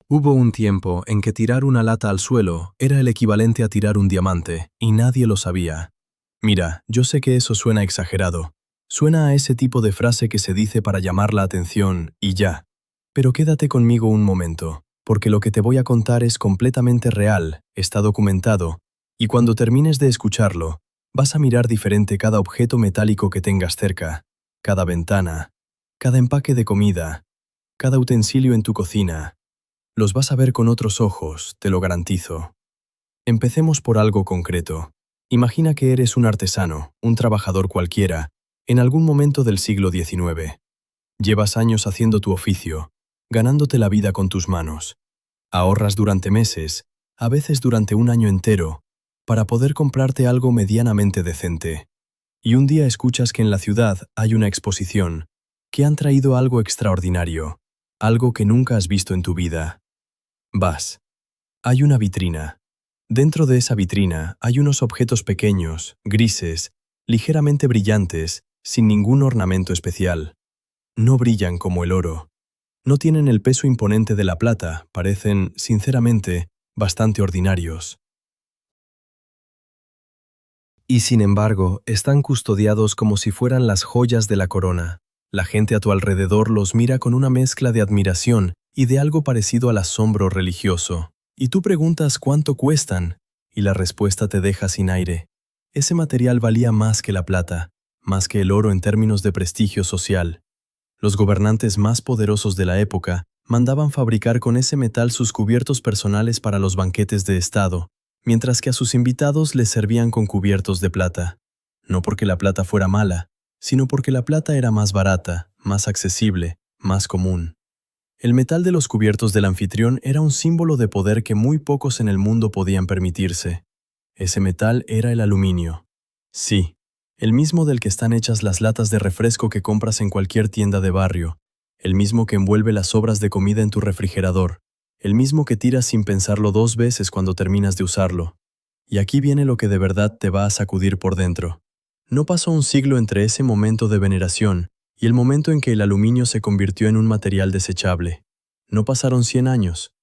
Hubo un tiempo en que tirar una lata al suelo era el equivalente a tirar un diamante, y nadie lo sabía. Mira, yo sé que eso suena exagerado. Suena a ese tipo de frase que se dice para llamar la atención, y ya. Pero quédate conmigo un momento, porque lo que te voy a contar es completamente real, está documentado, y cuando termines de escucharlo, vas a mirar diferente cada objeto metálico que tengas cerca, cada ventana, cada empaque de comida, cada utensilio en tu cocina. Los vas a ver con otros ojos, te lo garantizo. Empecemos por algo concreto. Imagina que eres un artesano, un trabajador cualquiera, en algún momento del siglo XIX. Llevas años haciendo tu oficio, ganándote la vida con tus manos. Ahorras durante meses, a veces durante un año entero, para poder comprarte algo medianamente decente. Y un día escuchas que en la ciudad hay una exposición, que han traído algo extraordinario, algo que nunca has visto en tu vida. Vas. Hay una vitrina. Dentro de esa vitrina hay unos objetos pequeños, grises, ligeramente brillantes, sin ningún ornamento especial. No brillan como el oro. No tienen el peso imponente de la plata, parecen, sinceramente, bastante ordinarios. Y sin embargo, están custodiados como si fueran las joyas de la corona. La gente a tu alrededor los mira con una mezcla de admiración y de algo parecido al asombro religioso. Y tú preguntas cuánto cuestan, y la respuesta te deja sin aire. Ese material valía más que la plata, más que el oro en términos de prestigio social. Los gobernantes más poderosos de la época mandaban fabricar con ese metal sus cubiertos personales para los banquetes de Estado, mientras que a sus invitados les servían con cubiertos de plata. No porque la plata fuera mala, sino porque la plata era más barata, más accesible, más común. El metal de los cubiertos del anfitrión era un símbolo de poder que muy pocos en el mundo podían permitirse. Ese metal era el aluminio. Sí, el mismo del que están hechas las latas de refresco que compras en cualquier tienda de barrio, el mismo que envuelve las sobras de comida en tu refrigerador, el mismo que tiras sin pensarlo 2 veces cuando terminas de usarlo. Y aquí viene lo que de verdad te va a sacudir por dentro. No pasó un siglo entre ese momento de veneración y el momento en que el aluminio se convirtió en un material desechable. No pasaron 100 años.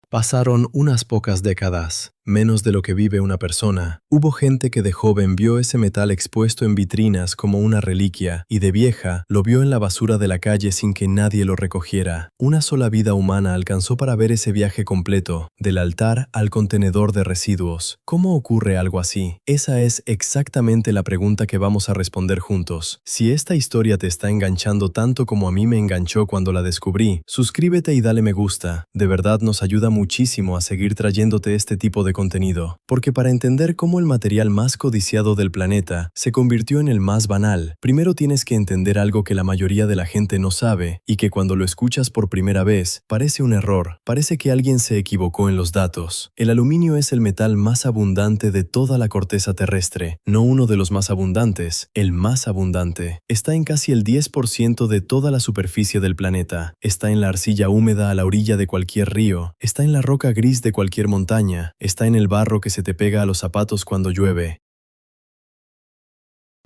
Pasaron unas pocas décadas, menos de lo que vive una persona. Hubo gente que de joven vio ese metal expuesto en vitrinas como una reliquia y de vieja lo vio en la basura de la calle sin que nadie lo recogiera. Una sola vida humana alcanzó para ver ese viaje completo, del altar al contenedor de residuos. ¿Cómo ocurre algo así? Esa es exactamente la pregunta que vamos a responder juntos. Si esta historia te está enganchando tanto como a mí me enganchó cuando la descubrí, suscríbete y dale me gusta. De verdad nos ayuda muchísimo a seguir trayéndote este tipo de contenido, porque para entender cómo el material más codiciado del planeta se convirtió en el más banal, primero tienes que entender algo que la mayoría de la gente no sabe y que cuando lo escuchas por primera vez parece un error, parece que alguien se equivocó en los datos. El aluminio es el metal más abundante de toda la corteza terrestre, no uno de los más abundantes, el más abundante. Está en casi el 10% de toda la superficie del planeta, está en la arcilla húmeda a la orilla de cualquier río, está en la roca gris de cualquier montaña, está en el barro que se te pega a los zapatos cuando llueve.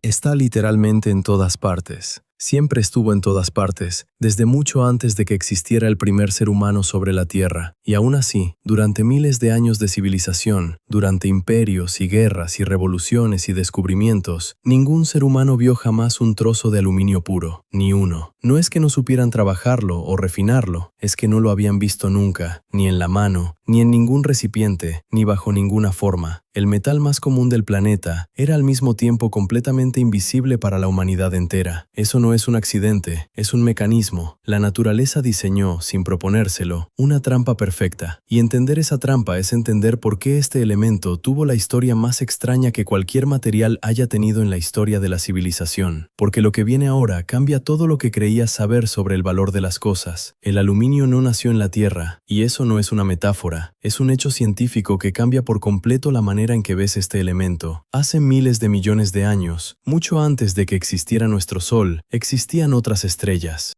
Está literalmente en todas partes. Siempre estuvo en todas partes, desde mucho antes de que existiera el primer ser humano sobre la Tierra. Y aún así, durante miles de años de civilización, durante imperios y guerras y revoluciones y descubrimientos, ningún ser humano vio jamás un trozo de aluminio puro, ni uno. No es que no supieran trabajarlo o refinarlo, es que no lo habían visto nunca, ni en la mano, ni en ningún recipiente, ni bajo ninguna forma. El metal más común del planeta era al mismo tiempo completamente invisible para la humanidad entera. Eso no es un accidente, es un mecanismo. La naturaleza diseñó, sin proponérselo, una trampa perfecta. Y entender esa trampa es entender por qué este elemento tuvo la historia más extraña que cualquier material haya tenido en la historia de la civilización. Porque lo que viene ahora cambia todo lo que creías saber sobre el valor de las cosas. El aluminio no nació en la Tierra, y eso no es una metáfora. Es un hecho científico que cambia por completo la manera en que ves este elemento. Hace miles de millones de años, mucho antes de que existiera nuestro Sol, existían otras estrellas.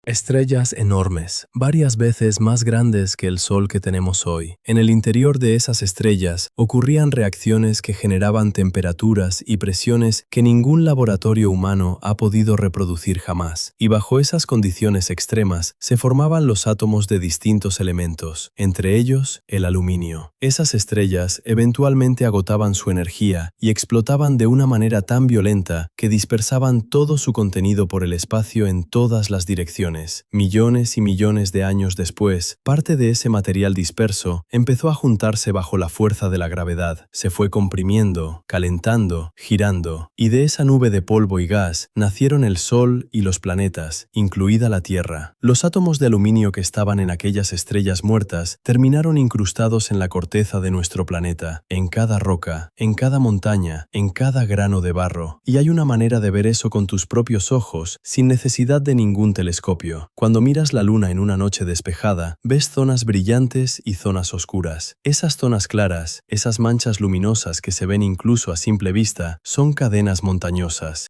Estrellas enormes, varias veces más grandes que el Sol que tenemos hoy. En el interior de esas estrellas ocurrían reacciones que generaban temperaturas y presiones que ningún laboratorio humano ha podido reproducir jamás. Y bajo esas condiciones extremas se formaban los átomos de distintos elementos, entre ellos el aluminio. Esas estrellas eventualmente agotaban su energía y explotaban de una manera tan violenta que dispersaban todo su contenido por el espacio en todas las direcciones. Millones y millones de años después, parte de ese material disperso empezó a juntarse bajo la fuerza de la gravedad, se fue comprimiendo, calentando, girando, y de esa nube de polvo y gas nacieron el Sol y los planetas, incluida la Tierra. Los átomos de aluminio que estaban en aquellas estrellas muertas terminaron incrustados en la corteza de nuestro planeta, en cada roca, en cada montaña, en cada grano de barro. Y hay una manera de ver eso con tus propios ojos, sin necesidad de ningún telescopio. Cuando miras la luna en una noche despejada, ves zonas brillantes y zonas oscuras. Esas zonas claras, esas manchas luminosas que se ven incluso a simple vista, son cadenas montañosas.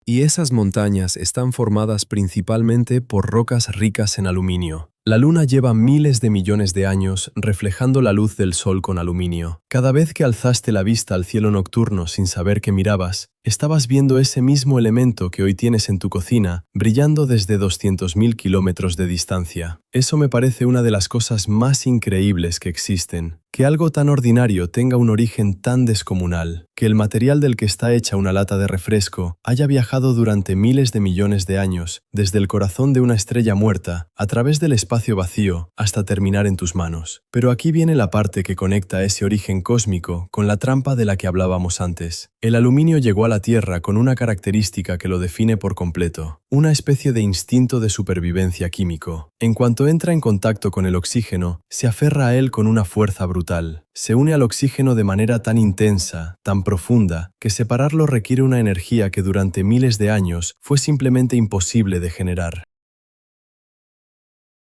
Y esas montañas están formadas principalmente por rocas ricas en aluminio. La Luna lleva miles de millones de años reflejando la luz del Sol con aluminio. Cada vez que alzaste la vista al cielo nocturno sin saber que mirabas, estabas viendo ese mismo elemento que hoy tienes en tu cocina, brillando desde 200.000 kilómetros de distancia. Eso me parece una de las cosas más increíbles que existen. Que algo tan ordinario tenga un origen tan descomunal, que el material del que está hecha una lata de refresco haya viajado durante miles de millones de años, desde el corazón de una estrella muerta, a través del espacio vacío, hasta terminar en tus manos. Pero aquí viene la parte que conecta ese origen cósmico con la trampa de la que hablábamos antes. El aluminio llegó a la Tierra con una característica que lo define por completo, una especie de instinto de supervivencia químico. En cuanto entra en contacto con el oxígeno, se aferra a él con una fuerza brutal. Se une al oxígeno de manera tan intensa, tan profunda, que separarlo requiere una energía que durante miles de años fue simplemente imposible de generar.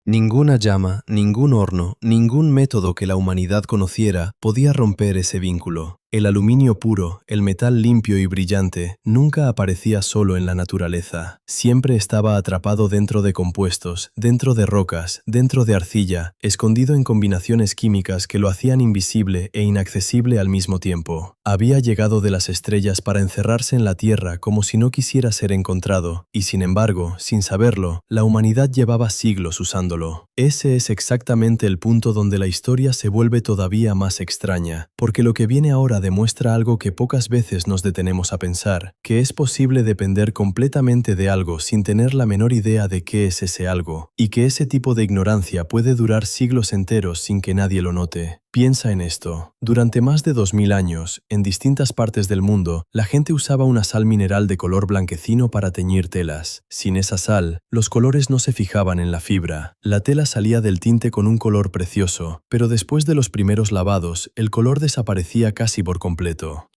Ninguna llama, ningún horno, ningún método que la humanidad conociera podía romper ese vínculo. El aluminio puro, el metal limpio y brillante, nunca aparecía solo en la naturaleza. Siempre estaba atrapado dentro de compuestos, dentro de rocas, dentro de arcilla, escondido en combinaciones químicas que lo hacían invisible e inaccesible al mismo tiempo. Había llegado de las estrellas para encerrarse en la Tierra como si no quisiera ser encontrado, y sin embargo, sin saberlo, la humanidad llevaba siglos usándolo. Ese es exactamente el punto donde la historia se vuelve todavía más extraña, porque lo que viene ahora demuestra algo que pocas veces nos detenemos a pensar, que es posible depender completamente de algo sin tener la menor idea de qué es ese algo, y que ese tipo de ignorancia puede durar siglos enteros sin que nadie lo note. Piensa en esto. Durante más de 2000 años, en distintas partes del mundo, la gente usaba una sal mineral de color blanquecino para teñir telas. Sin esa sal, los colores no se fijaban en la fibra. La tela salía del tinte con un color precioso, pero después de los primeros lavados, el color desaparecía casi por completo.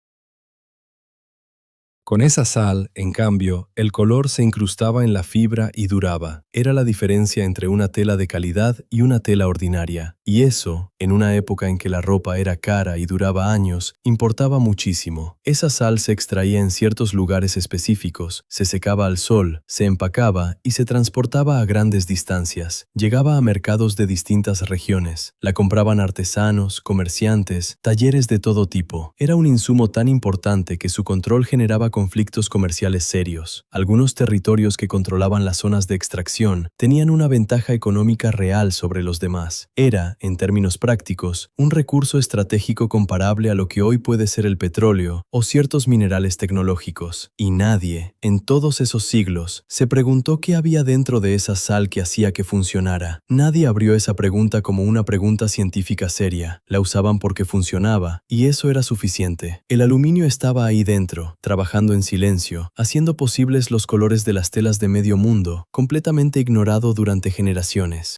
Con esa sal, en cambio, el color se incrustaba en la fibra y duraba. Era la diferencia entre una tela de calidad y una tela ordinaria. Y eso, en una época en que la ropa era cara y duraba años, importaba muchísimo. Esa sal se extraía en ciertos lugares específicos, se secaba al sol, se empacaba y se transportaba a grandes distancias. Llegaba a mercados de distintas regiones. La compraban artesanos, comerciantes, talleres de todo tipo. Era un insumo tan importante que su control generaba conflictos comerciales serios. Algunos territorios que controlaban las zonas de extracción tenían una ventaja económica real sobre los demás. Era, en términos prácticos, un recurso estratégico comparable a lo que hoy puede ser el petróleo o ciertos minerales tecnológicos. Y nadie, en todos esos siglos, se preguntó qué había dentro de esa sal que hacía que funcionara. Nadie abrió esa pregunta como una pregunta científica seria. La usaban porque funcionaba, y eso era suficiente. El aluminio estaba ahí dentro, trabajando en silencio, haciendo posibles los colores de las telas de medio mundo, completamente ignorado durante generaciones.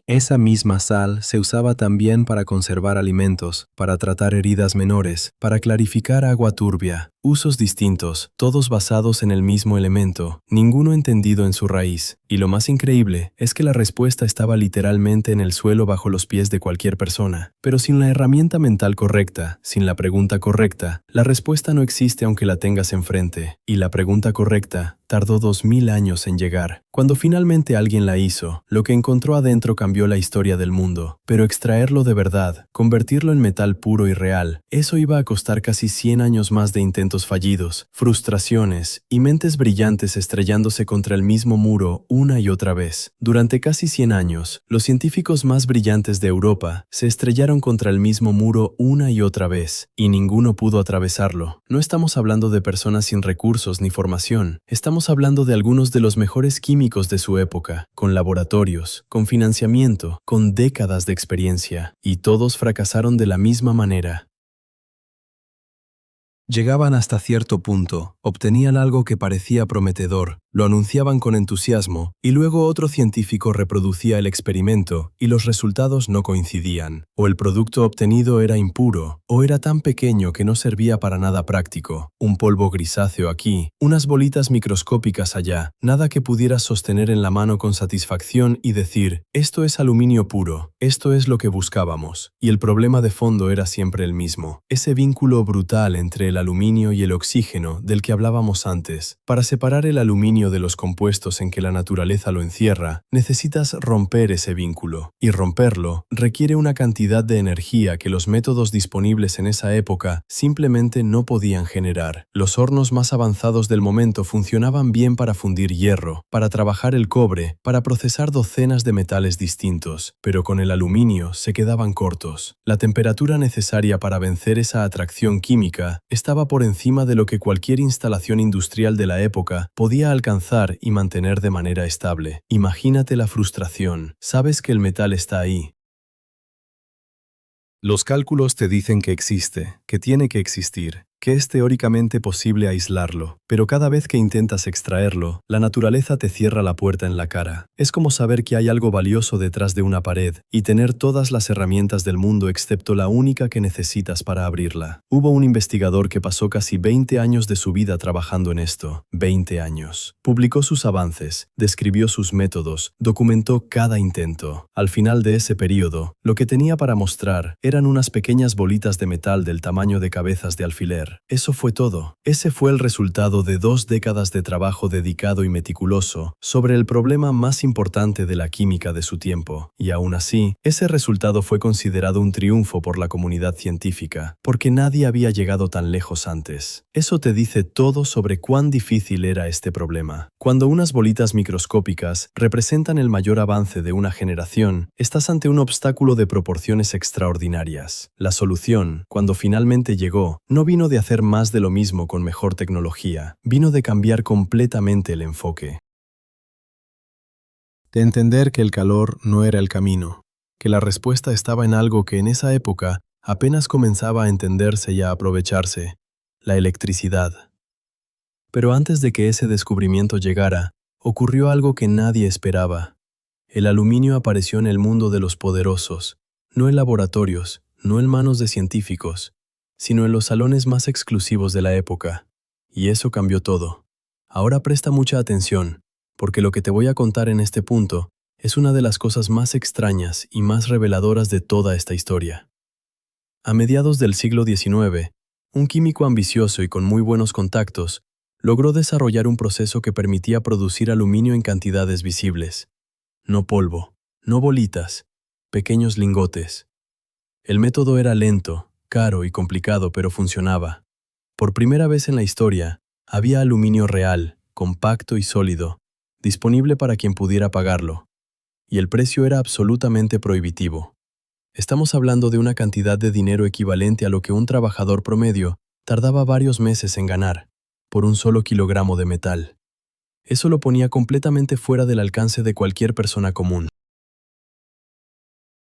Esa misma sal se usaba también para conservar alimentos, para tratar heridas menores, para clarificar agua turbia. Usos distintos, todos basados en el mismo elemento, ninguno entendido en su raíz. Y lo más increíble es que la respuesta estaba literalmente en el suelo bajo los pies de cualquier persona. Pero sin la herramienta mental correcta, sin la pregunta correcta, la respuesta no existe aunque la tengas enfrente. Y la pregunta correcta tardó 2000 años en llegar. Cuando finalmente alguien la hizo, lo que encontró adentro cambió la historia del mundo. Pero extraerlo de verdad, convertirlo en metal puro y real, eso iba a costar casi 100 años más de intentos fallidos, frustraciones y mentes brillantes estrellándose contra el mismo muro una y otra vez. Durante casi 100 años, los científicos más brillantes de Europa se estrellaron contra el mismo muro una y otra vez, y ninguno pudo atravesarlo. No estamos hablando de personas sin recursos ni formación, estamos hablando de algunos de los mejores químicos de su época, con laboratorios, con financiamiento, con décadas de experiencia, y todos fracasaron de la misma manera. Llegaban hasta cierto punto, obtenían algo que parecía prometedor, lo anunciaban con entusiasmo, y luego otro científico reproducía el experimento y los resultados no coincidían. O el producto obtenido era impuro, o era tan pequeño que no servía para nada práctico. Un polvo grisáceo aquí, unas bolitas microscópicas allá, nada que pudieras sostener en la mano con satisfacción y decir, esto es aluminio puro, esto es lo que buscábamos. Y el problema de fondo era siempre el mismo, ese vínculo brutal entre el aluminio y el oxígeno del que hablábamos antes. Para separar el aluminio de los compuestos en que la naturaleza lo encierra, necesitas romper ese vínculo. Y romperlo requiere una cantidad de energía que los métodos disponibles en esa época simplemente no podían generar. Los hornos más avanzados del momento funcionaban bien para fundir hierro, para trabajar el cobre, para procesar docenas de metales distintos, pero con el aluminio se quedaban cortos. La temperatura necesaria para vencer esa atracción química estaba por encima de lo que cualquier instalación industrial de la época podía alcanzar y mantener de manera estable. Imagínate la frustración. Sabes que el metal está ahí. Los cálculos te dicen que existe, que tiene que existir, que es teóricamente posible aislarlo, pero cada vez que intentas extraerlo, la naturaleza te cierra la puerta en la cara. Es como saber que hay algo valioso detrás de una pared y tener todas las herramientas del mundo excepto la única que necesitas para abrirla. Hubo un investigador que pasó casi 20 años de su vida trabajando en esto. 20 años. Publicó sus avances, describió sus métodos, documentó cada intento. Al final de ese periodo, lo que tenía para mostrar eran unas pequeñas bolitas de metal del tamaño de cabezas de alfiler. Eso fue todo. Ese fue el resultado de 2 décadas de trabajo dedicado y meticuloso sobre el problema más importante de la química de su tiempo. Y aún así, ese resultado fue considerado un triunfo por la comunidad científica, porque nadie había llegado tan lejos antes. Eso te dice todo sobre cuán difícil era este problema. Cuando unas bolitas microscópicas representan el mayor avance de una generación, estás ante un obstáculo de proporciones extraordinarias. La solución, cuando finalmente llegó, no vino de hacer más de lo mismo con mejor tecnología, vino de cambiar completamente el enfoque. De entender que el calor no era el camino, que la respuesta estaba en algo que en esa época apenas comenzaba a entenderse y a aprovecharse, la electricidad. Pero antes de que ese descubrimiento llegara, ocurrió algo que nadie esperaba. El aluminio apareció en el mundo de los poderosos, no en laboratorios, no en manos de científicos, sino en los salones más exclusivos de la época. Y eso cambió todo. Ahora presta mucha atención, porque lo que te voy a contar en este punto es una de las cosas más extrañas y más reveladoras de toda esta historia. A mediados del siglo XIX, un químico ambicioso y con muy buenos contactos logró desarrollar un proceso que permitía producir aluminio en cantidades visibles. No polvo, no bolitas, pequeños lingotes. El método era lento, caro y complicado, pero funcionaba. Por primera vez en la historia, había aluminio real, compacto y sólido, disponible para quien pudiera pagarlo. Y el precio era absolutamente prohibitivo. Estamos hablando de una cantidad de dinero equivalente a lo que un trabajador promedio tardaba varios meses en ganar, por un solo kilogramo de metal. Eso lo ponía completamente fuera del alcance de cualquier persona común.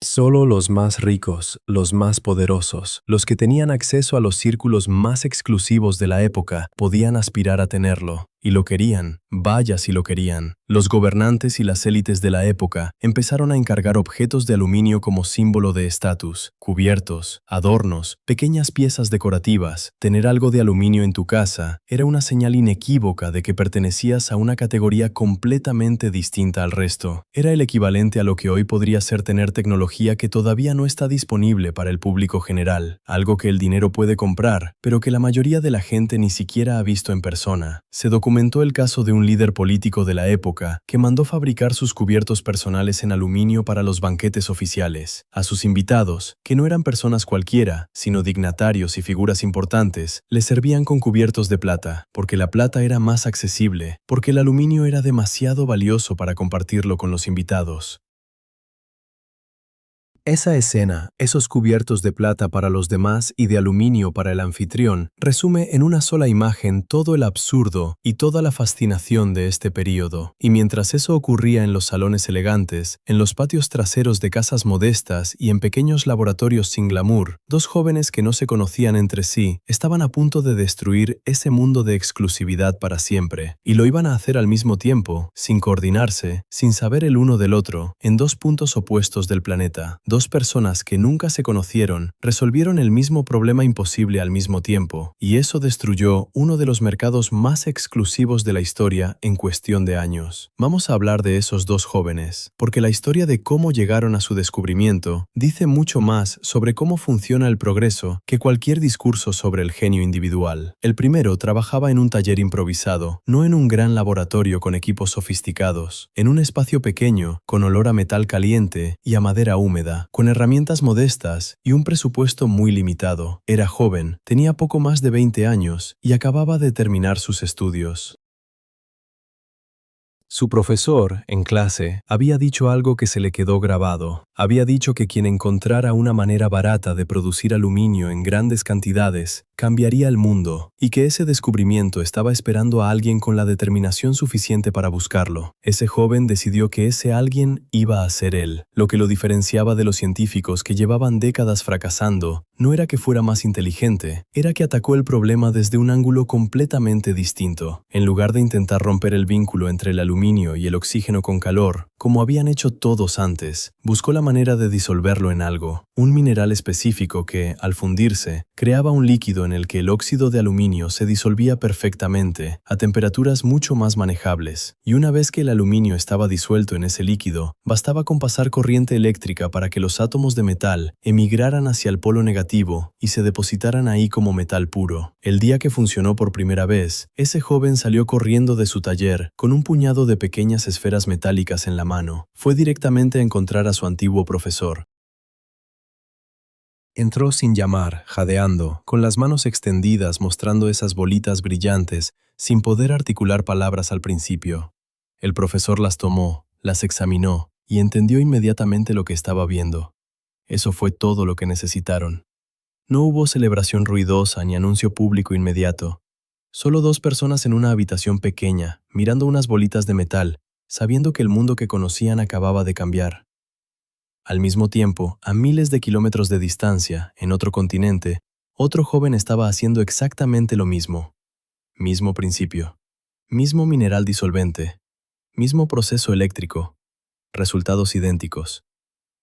Solo los más ricos, los más poderosos, los que tenían acceso a los círculos más exclusivos de la época, podían aspirar a tenerlo. Y lo querían, vaya si lo querían. Los gobernantes y las élites de la época empezaron a encargar objetos de aluminio como símbolo de estatus, cubiertos, adornos, pequeñas piezas decorativas. Tener algo de aluminio en tu casa era una señal inequívoca de que pertenecías a una categoría completamente distinta al resto. Era el equivalente a lo que hoy podría ser tener tecnología que todavía no está disponible para el público general, algo que el dinero puede comprar, pero que la mayoría de la gente ni siquiera ha visto en persona. Se documentó el caso de un líder político de la época que mandó fabricar sus cubiertos personales en aluminio para los banquetes oficiales. A sus invitados, que no eran personas cualquiera, sino dignatarios y figuras importantes, les servían con cubiertos de plata, porque la plata era más accesible, porque el aluminio era demasiado valioso para compartirlo con los invitados. Esa escena, esos cubiertos de plata para los demás y de aluminio para el anfitrión, resume en una sola imagen todo el absurdo y toda la fascinación de este período. Y mientras eso ocurría en los salones elegantes, en los patios traseros de casas modestas y en pequeños laboratorios sin glamour, dos jóvenes que no se conocían entre sí estaban a punto de destruir ese mundo de exclusividad para siempre. Y lo iban a hacer al mismo tiempo, sin coordinarse, sin saber el uno del otro, en dos puntos opuestos del planeta. Dos personas que nunca se conocieron resolvieron el mismo problema imposible al mismo tiempo, y eso destruyó uno de los mercados más exclusivos de la historia en cuestión de años. Vamos a hablar de esos dos jóvenes, porque la historia de cómo llegaron a su descubrimiento dice mucho más sobre cómo funciona el progreso que cualquier discurso sobre el genio individual. El primero trabajaba en un taller improvisado, no en un gran laboratorio con equipos sofisticados, en un espacio pequeño, con olor a metal caliente y a madera húmeda, con herramientas modestas y un presupuesto muy limitado. Era joven, tenía poco más de 20 años y acababa de terminar sus estudios. Su profesor, en clase, había dicho algo que se le quedó grabado. Había dicho que quien encontrara una manera barata de producir aluminio en grandes cantidades cambiaría el mundo, y que ese descubrimiento estaba esperando a alguien con la determinación suficiente para buscarlo. Ese joven decidió que ese alguien iba a ser él. Lo que lo diferenciaba de los científicos que llevaban décadas fracasando no era que fuera más inteligente, era que atacó el problema desde un ángulo completamente distinto. En lugar de intentar romper el vínculo entre el aluminio y el oxígeno con calor, como habían hecho todos antes, buscó la manera de disolverlo en algo, un mineral específico que, al fundirse, creaba un líquido en el que el óxido de aluminio se disolvía perfectamente, a temperaturas mucho más manejables, y una vez que el aluminio estaba disuelto en ese líquido, bastaba con pasar corriente eléctrica para que los átomos de metal emigraran hacia el polo negativo y se depositaran ahí como metal puro. El día que funcionó por primera vez, ese joven salió corriendo de su taller con un puñado de pequeñas esferas metálicas en la mano. Fue directamente a encontrar a su antiguo profesor. Entró sin llamar, jadeando, con las manos extendidas mostrando esas bolitas brillantes, sin poder articular palabras al principio. El profesor las tomó, las examinó y entendió inmediatamente lo que estaba viendo. Eso fue todo lo que necesitaron. No hubo celebración ruidosa ni anuncio público inmediato. Solo dos personas en una habitación pequeña, mirando unas bolitas de metal, sabiendo que el mundo que conocían acababa de cambiar. Al mismo tiempo, a miles de kilómetros de distancia, en otro continente, otro joven estaba haciendo exactamente lo mismo. Mismo principio, mismo mineral disolvente, mismo proceso eléctrico, resultados idénticos.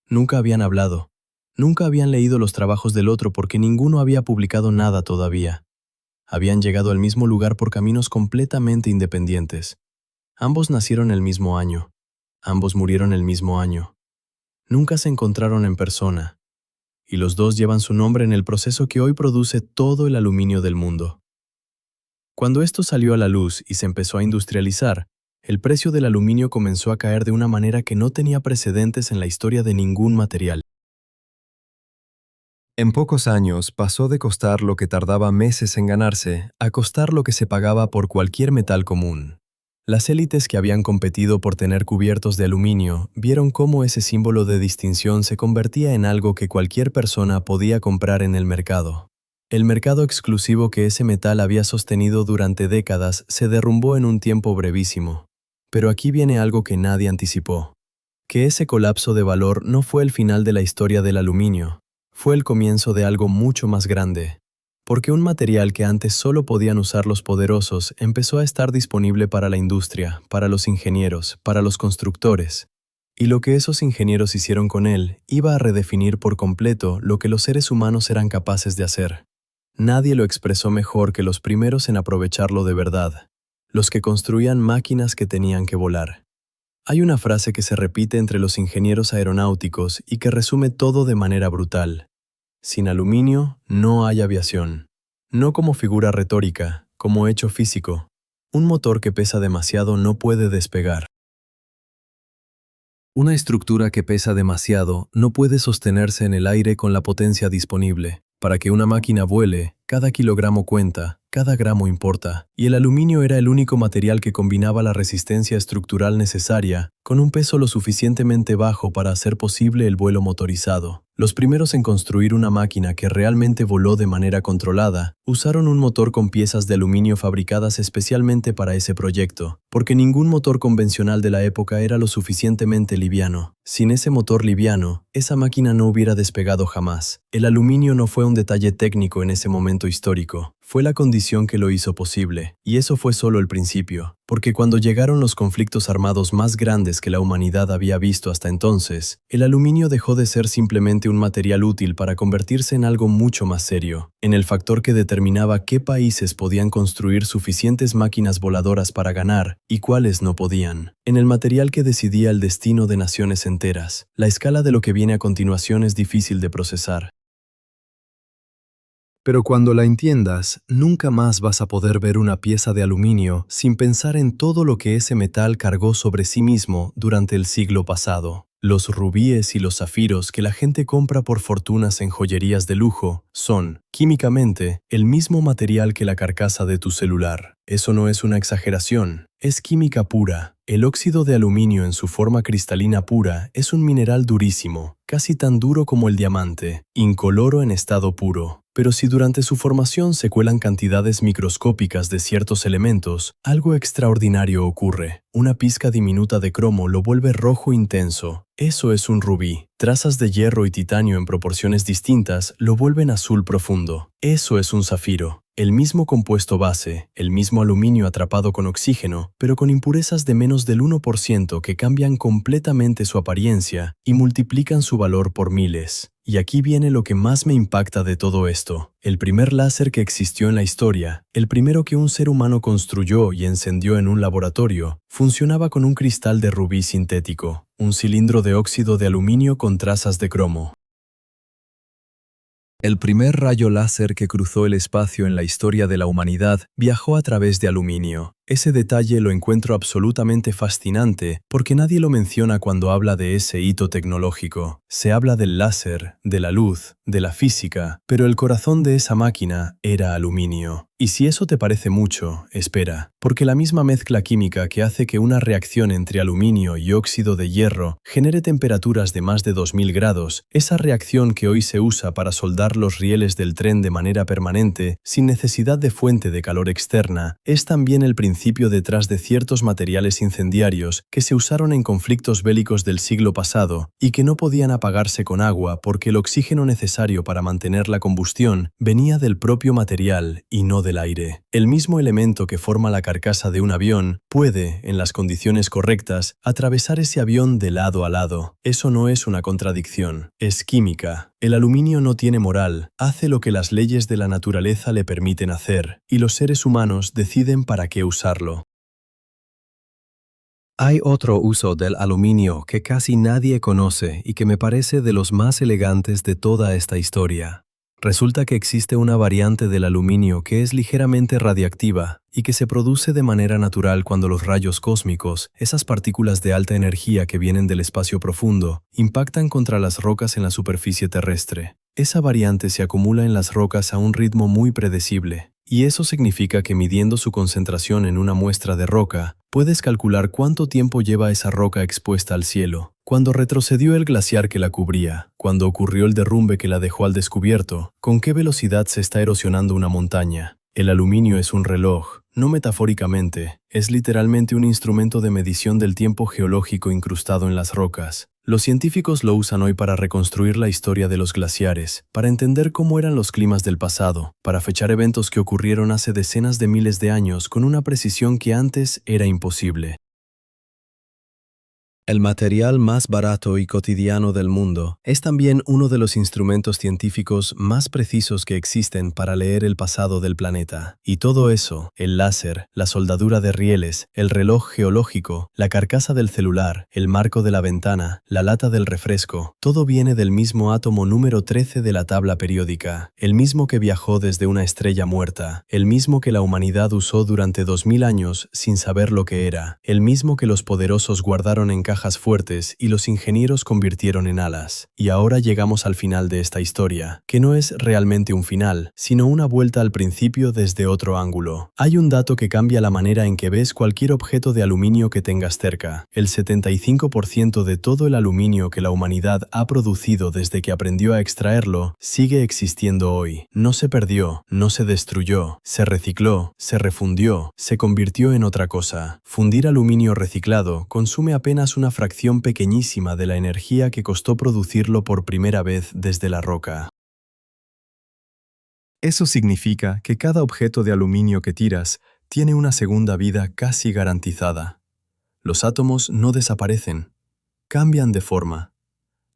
Nunca habían hablado, nunca habían leído los trabajos del otro porque ninguno había publicado nada todavía. Habían llegado al mismo lugar por caminos completamente independientes. Ambos nacieron el mismo año, ambos murieron el mismo año. Nunca se encontraron en persona, y los dos llevan su nombre en el proceso que hoy produce todo el aluminio del mundo. Cuando esto salió a la luz y se empezó a industrializar, el precio del aluminio comenzó a caer de una manera que no tenía precedentes en la historia de ningún material. En pocos años pasó de costar lo que tardaba meses en ganarse a costar lo que se pagaba por cualquier metal común. Las élites que habían competido por tener cubiertos de aluminio vieron cómo ese símbolo de distinción se convertía en algo que cualquier persona podía comprar en el mercado. El mercado exclusivo que ese metal había sostenido durante décadas se derrumbó en un tiempo brevísimo. Pero aquí viene algo que nadie anticipó. Que ese colapso de valor no fue el final de la historia del aluminio, fue el comienzo de algo mucho más grande. porque un material que antes solo podían usar los poderosos empezó a estar disponible para la industria, para los ingenieros, para los constructores. Y lo que esos ingenieros hicieron con él iba a redefinir por completo lo que los seres humanos eran capaces de hacer. Nadie lo expresó mejor que los primeros en aprovecharlo de verdad, los que construían máquinas que tenían que volar. Hay una frase que se repite entre los ingenieros aeronáuticos y que resume todo de manera brutal. Sin aluminio no hay aviación. No como figura retórica, como hecho físico. Un motor que pesa demasiado no puede despegar. Una estructura que pesa demasiado no puede sostenerse en el aire con la potencia disponible. Para que una máquina vuele, cada kilogramo cuenta, cada gramo importa, y el aluminio era el único material que combinaba la resistencia estructural necesaria con un peso lo suficientemente bajo para hacer posible el vuelo motorizado. Los primeros en construir una máquina que realmente voló de manera controlada usaron un motor con piezas de aluminio fabricadas especialmente para ese proyecto, porque ningún motor convencional de la época era lo suficientemente liviano. Sin ese motor liviano, esa máquina no hubiera despegado jamás. El aluminio no fue un detalle técnico en ese momento histórico. Fue la condición que lo hizo posible, y eso fue solo el principio, porque cuando llegaron los conflictos armados más grandes que la humanidad había visto hasta entonces, el aluminio dejó de ser simplemente un material útil para convertirse en algo mucho más serio, en el factor que determinaba qué países podían construir suficientes máquinas voladoras para ganar y cuáles no podían, en el material que decidía el destino de naciones enteras. La escala de lo que viene a continuación es difícil de procesar. Pero cuando la entiendas, nunca más vas a poder ver una pieza de aluminio sin pensar en todo lo que ese metal cargó sobre sí mismo durante el siglo pasado. Los rubíes y los zafiros que la gente compra por fortunas en joyerías de lujo son, químicamente, el mismo material que la carcasa de tu celular. Eso no es una exageración, es química pura. El óxido de aluminio en su forma cristalina pura es un mineral durísimo, casi tan duro como el diamante, incoloro en estado puro. Pero si durante su formación se cuelan cantidades microscópicas de ciertos elementos, algo extraordinario ocurre. Una pizca diminuta de cromo lo vuelve rojo intenso. Eso es un rubí. Trazas de hierro y titanio en proporciones distintas lo vuelven azul profundo. Eso es un zafiro. El mismo compuesto base, el mismo aluminio atrapado con oxígeno, pero con impurezas de menos del 1% que cambian completamente su apariencia y multiplican su valor por miles. Y aquí viene lo que más me impacta de todo esto. El primer láser que existió en la historia, el primero que un ser humano construyó y encendió en un laboratorio, funcionaba con un cristal de rubí sintético, un cilindro de óxido de aluminio con trazas de cromo. El primer rayo láser que cruzó el espacio en la historia de la humanidad viajó a través de aluminio. Ese detalle lo encuentro absolutamente fascinante porque nadie lo menciona cuando habla de ese hito tecnológico. Se habla del láser, de la luz, de la física, pero el corazón de esa máquina era aluminio. Y si eso te parece mucho, espera, porque la misma mezcla química que hace que una reacción entre aluminio y óxido de hierro genere temperaturas de más de 2000 grados, esa reacción que hoy se usa para soldar los rieles del tren de manera permanente, sin necesidad de fuente de calor externa, es también el principio detrás de ciertos materiales incendiarios que se usaron en conflictos bélicos del siglo pasado y que no podían apagarse con agua porque el oxígeno necesario para mantener la combustión venía del propio material y no del aire. El mismo elemento que forma la carcasa de un avión puede, en las condiciones correctas, atravesar ese avión de lado a lado. Eso no es una contradicción, es química. El aluminio no tiene moral, hace lo que las leyes de la naturaleza le permiten hacer, y los seres humanos deciden para qué usarlo. Hay otro uso del aluminio que casi nadie conoce y que me parece de los más elegantes de toda esta historia. Resulta que existe una variante del aluminio que es ligeramente radiactiva y que se produce de manera natural cuando los rayos cósmicos, esas partículas de alta energía que vienen del espacio profundo, impactan contra las rocas en la superficie terrestre. Esa variante se acumula en las rocas a un ritmo muy predecible, y eso significa que midiendo su concentración en una muestra de roca, puedes calcular cuánto tiempo lleva esa roca expuesta al cielo. Cuando retrocedió el glaciar que la cubría, cuando ocurrió el derrumbe que la dejó al descubierto, con qué velocidad se está erosionando una montaña. El aluminio es un reloj, no metafóricamente, es literalmente un instrumento de medición del tiempo geológico incrustado en las rocas. Los científicos lo usan hoy para reconstruir la historia de los glaciares, para entender cómo eran los climas del pasado, para fechar eventos que ocurrieron hace decenas de miles de años con una precisión que antes era imposible. El material más barato y cotidiano del mundo es también uno de los instrumentos científicos más precisos que existen para leer el pasado del planeta. Y todo eso, el láser, la soldadura de rieles, el reloj geológico, la carcasa del celular, el marco de la ventana, la lata del refresco, todo viene del mismo átomo número 13 de la tabla periódica, el mismo que viajó desde una estrella muerta, el mismo que la humanidad usó durante 2000 años sin saber lo que era, el mismo que los poderosos guardaron en cajas fuertes y los ingenieros convirtieron en alas. Y ahora llegamos al final de esta historia, que no es realmente un final, sino una vuelta al principio desde otro ángulo. Hay un dato que cambia la manera en que ves cualquier objeto de aluminio que tengas cerca. El 75% de todo el aluminio que la humanidad ha producido desde que aprendió a extraerlo sigue existiendo hoy. No se perdió, no se destruyó, se recicló, se refundió, se convirtió en otra cosa. Fundir aluminio reciclado consume apenas una fracción pequeñísima de la energía que costó producirlo por primera vez desde la roca. Eso significa que cada objeto de aluminio que tiras tiene una segunda vida casi garantizada. Los átomos no desaparecen, cambian de forma.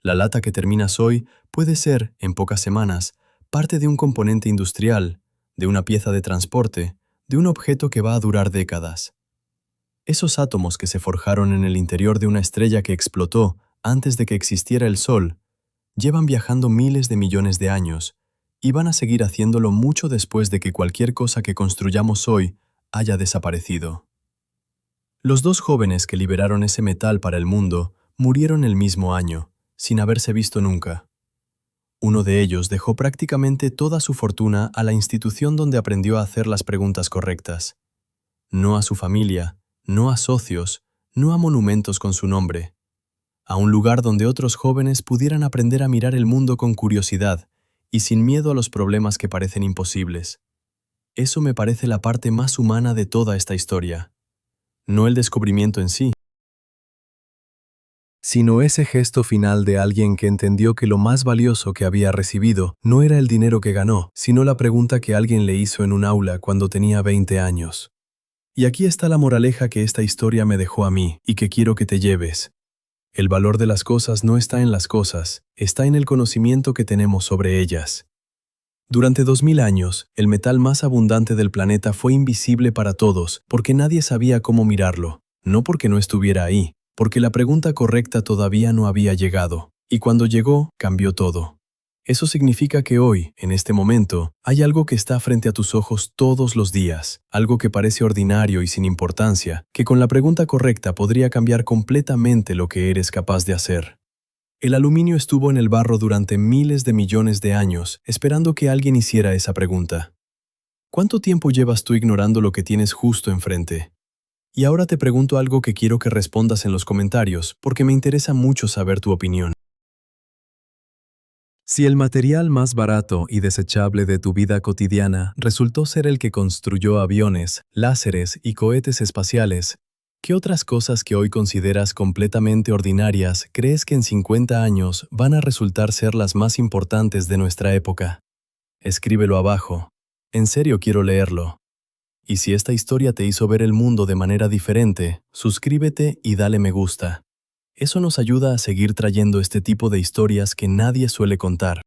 La lata que terminas hoy puede ser, en pocas semanas, parte de un componente industrial, de una pieza de transporte, de un objeto que va a durar décadas. Esos átomos que se forjaron en el interior de una estrella que explotó antes de que existiera el Sol, llevan viajando miles de millones de años y van a seguir haciéndolo mucho después de que cualquier cosa que construyamos hoy haya desaparecido. Los dos jóvenes que liberaron ese metal para el mundo murieron el mismo año, sin haberse visto nunca. Uno de ellos dejó prácticamente toda su fortuna a la institución donde aprendió a hacer las preguntas correctas. No a su familia, no a socios, no a monumentos con su nombre. A un lugar donde otros jóvenes pudieran aprender a mirar el mundo con curiosidad y sin miedo a los problemas que parecen imposibles. Eso me parece la parte más humana de toda esta historia. No el descubrimiento en sí, sino ese gesto final de alguien que entendió que lo más valioso que había recibido no era el dinero que ganó, sino la pregunta que alguien le hizo en un aula cuando tenía 20 años. Y aquí está la moraleja que esta historia me dejó a mí y que quiero que te lleves. El valor de las cosas no está en las cosas, está en el conocimiento que tenemos sobre ellas. Durante 2000 años, el metal más abundante del planeta fue invisible para todos porque nadie sabía cómo mirarlo, no porque no estuviera ahí, porque la pregunta correcta todavía no había llegado, y cuando llegó, cambió todo. Eso significa que hoy, en este momento, hay algo que está frente a tus ojos todos los días, algo que parece ordinario y sin importancia, que con la pregunta correcta podría cambiar completamente lo que eres capaz de hacer. El aluminio estuvo en el barro durante miles de millones de años, esperando que alguien hiciera esa pregunta. ¿Cuánto tiempo llevas tú ignorando lo que tienes justo enfrente? Y ahora te pregunto algo que quiero que respondas en los comentarios, porque me interesa mucho saber tu opinión. Si el material más barato y desechable de tu vida cotidiana resultó ser el que construyó aviones, láseres y cohetes espaciales, ¿qué otras cosas que hoy consideras completamente ordinarias crees que en 50 años van a resultar ser las más importantes de nuestra época? Escríbelo abajo. En serio quiero leerlo. Y si esta historia te hizo ver el mundo de manera diferente, suscríbete y dale me gusta. Eso nos ayuda a seguir trayendo este tipo de historias que nadie suele contar.